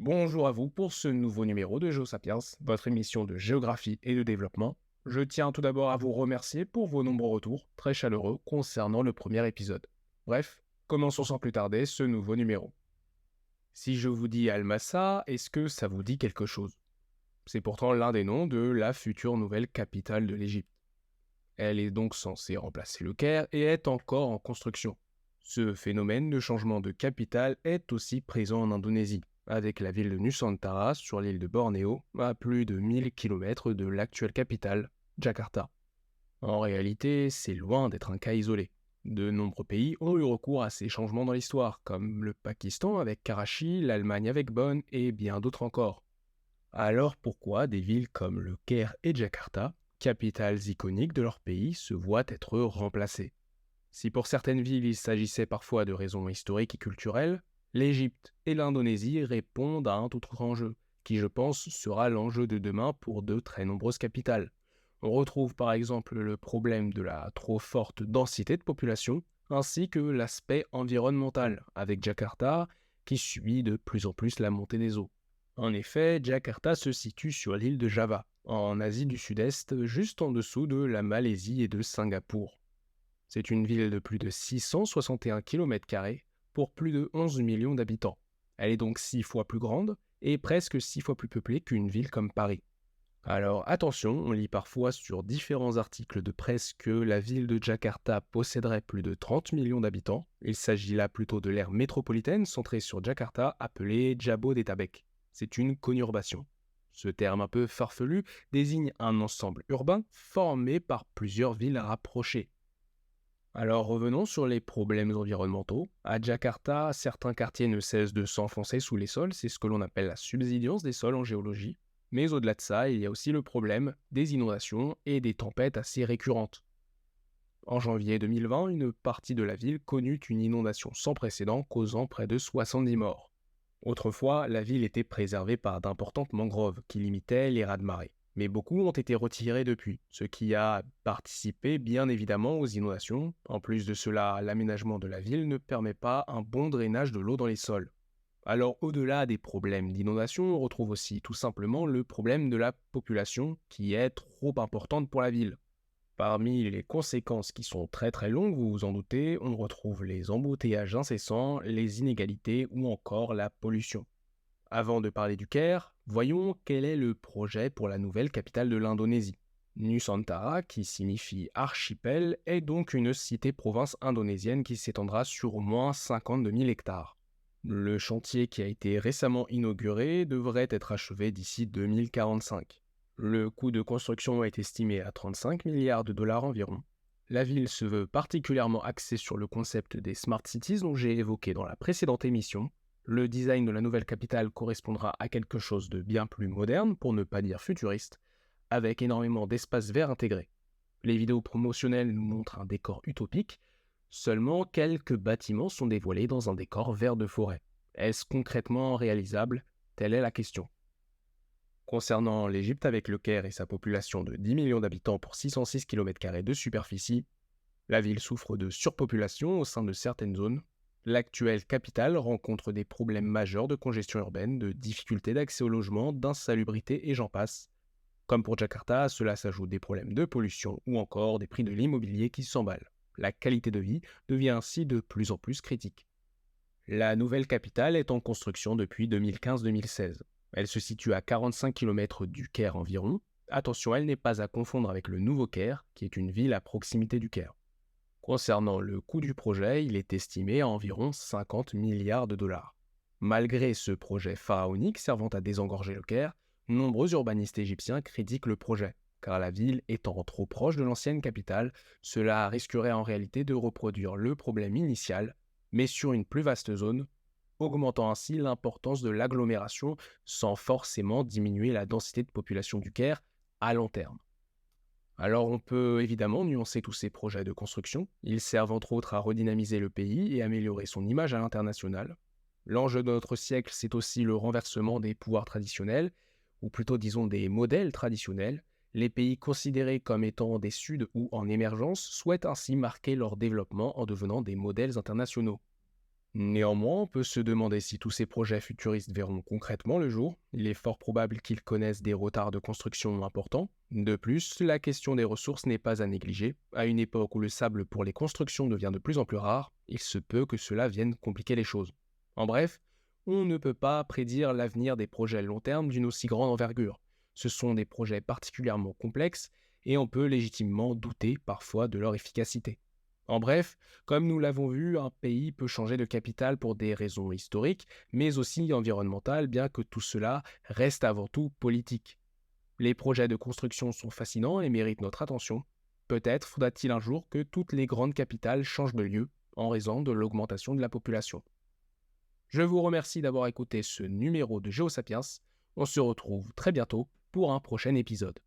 Bonjour à vous pour ce nouveau numéro de GeoSapiens, votre émission de géographie et de développement. Je tiens tout d'abord à vous remercier pour vos nombreux retours très chaleureux concernant le premier épisode. Bref, commençons sans plus tarder ce nouveau numéro. Si je vous dis Al-Massa, est-ce que ça vous dit quelque chose? C'est pourtant l'un des noms de la future nouvelle capitale de l'Égypte. Elle est donc censée remplacer le Caire et est encore en construction. Ce phénomène de changement de capitale est aussi présent en Indonésie, avec la ville de Nusantara sur l'île de Bornéo, à plus de 1000 km de l'actuelle capitale, Jakarta. En réalité, c'est loin d'être un cas isolé. De nombreux pays ont eu recours à ces changements dans l'histoire, comme le Pakistan avec Karachi, l'Allemagne avec Bonn et bien d'autres encore. Alors pourquoi des villes comme le Caire et Jakarta, capitales iconiques de leur pays, se voient être remplacées? Si pour certaines villes il s'agissait parfois de raisons historiques et culturelles, l'Égypte et l'Indonésie répondent à un tout autre enjeu, qui je pense sera l'enjeu de demain pour de très nombreuses capitales. On retrouve par exemple le problème de la trop forte densité de population, ainsi que l'aspect environnemental, avec Jakarta qui subit de plus en plus la montée des eaux. En effet, Jakarta se situe sur l'île de Java, en Asie du Sud-Est, juste en dessous de la Malaisie et de Singapour. C'est une ville de plus de 661 km² pour plus de 11 millions d'habitants. Elle est donc 6 fois plus grande et presque 6 fois plus peuplée qu'une ville comme Paris. Alors attention, on lit parfois sur différents articles de presse que la ville de Jakarta posséderait plus de 30 millions d'habitants. Il s'agit là plutôt de l'aire métropolitaine centrée sur Jakarta appelée Jabodetabek. C'est une conurbation. Ce terme un peu farfelu désigne un ensemble urbain formé par plusieurs villes rapprochées. Alors revenons sur les problèmes environnementaux. À Jakarta, certains quartiers ne cessent de s'enfoncer sous les sols, c'est ce que l'on appelle la subsidence des sols en géologie. Mais au-delà de ça, il y a aussi le problème des inondations et des tempêtes assez récurrentes. En janvier 2020, une partie de la ville connut une inondation sans précédent causant près de 70 morts. Autrefois, la ville était préservée par d'importantes mangroves qui limitaient les raz-de-marée. Mais beaucoup ont été retirés depuis, ce qui a participé bien évidemment aux inondations. En plus de cela, l'aménagement de la ville ne permet pas un bon drainage de l'eau dans les sols. Alors au-delà des problèmes d'inondation, on retrouve aussi tout simplement le problème de la population qui est trop importante pour la ville. Parmi les conséquences qui sont très très longues, vous vous en doutez, on retrouve les embouteillages incessants, les inégalités ou encore la pollution. Avant de parler du Caire, voyons quel est le projet pour la nouvelle capitale de l'Indonésie. Nusantara, qui signifie archipel, est donc une cité-province indonésienne qui s'étendra sur au moins 52 000 hectares. Le chantier qui a été récemment inauguré devrait être achevé d'ici 2045. Le coût de construction est estimé à 35 milliards de dollars environ. La ville se veut particulièrement axée sur le concept des Smart Cities dont j'ai évoqué dans la précédente émission. Le design de la nouvelle capitale correspondra à quelque chose de bien plus moderne, pour ne pas dire futuriste, avec énormément d'espaces verts intégrés. Les vidéos promotionnelles nous montrent un décor utopique, seulement quelques bâtiments sont dévoilés dans un décor vert de forêt. Est-ce concrètement réalisable? Telle est la question. Concernant l'Égypte avec le Caire et sa population de 10 millions d'habitants pour 606 km² de superficie, la ville souffre de surpopulation au sein de certaines zones. L'actuelle capitale rencontre des problèmes majeurs de congestion urbaine, de difficultés d'accès au logement, d'insalubrité et j'en passe. Comme pour Jakarta, cela s'ajoute des problèmes de pollution ou encore des prix de l'immobilier qui s'emballent. La qualité de vie devient ainsi de plus en plus critique. La nouvelle capitale est en construction depuis 2015-2016. Elle se situe à 45 km du Caire environ. Attention, elle n'est pas à confondre avec le Nouveau Caire, qui est une ville à proximité du Caire. Concernant le coût du projet, il est estimé à environ 50 milliards de dollars. Malgré ce projet pharaonique servant à désengorger le Caire, nombreux urbanistes égyptiens critiquent le projet, car la ville étant trop proche de l'ancienne capitale, cela risquerait en réalité de reproduire le problème initial, mais sur une plus vaste zone, augmentant ainsi l'importance de l'agglomération sans forcément diminuer la densité de population du Caire à long terme. Alors on peut évidemment nuancer tous ces projets de construction. Ils servent entre autres à redynamiser le pays et améliorer son image à l'international. L'enjeu de notre siècle, c'est aussi le renversement des pouvoirs traditionnels, ou plutôt disons des modèles traditionnels. Les pays considérés comme étant des Suds ou en émergence souhaitent ainsi marquer leur développement en devenant des modèles internationaux. Néanmoins, on peut se demander si tous ces projets futuristes verront concrètement le jour. Il est fort probable qu'ils connaissent des retards de construction importants. De plus, la question des ressources n'est pas à négliger. À une époque où le sable pour les constructions devient de plus en plus rare, il se peut que cela vienne compliquer les choses. En bref, on ne peut pas prédire l'avenir des projets long terme d'une aussi grande envergure. Ce sont des projets particulièrement complexes et on peut légitimement douter parfois de leur efficacité. En bref, comme nous l'avons vu, un pays peut changer de capitale pour des raisons historiques, mais aussi environnementales, bien que tout cela reste avant tout politique. Les projets de construction sont fascinants et méritent notre attention. Peut-être faudra-t-il un jour que toutes les grandes capitales changent de lieu en raison de l'augmentation de la population. Je vous remercie d'avoir écouté ce numéro de GeoSapiens. On se retrouve très bientôt pour un prochain épisode.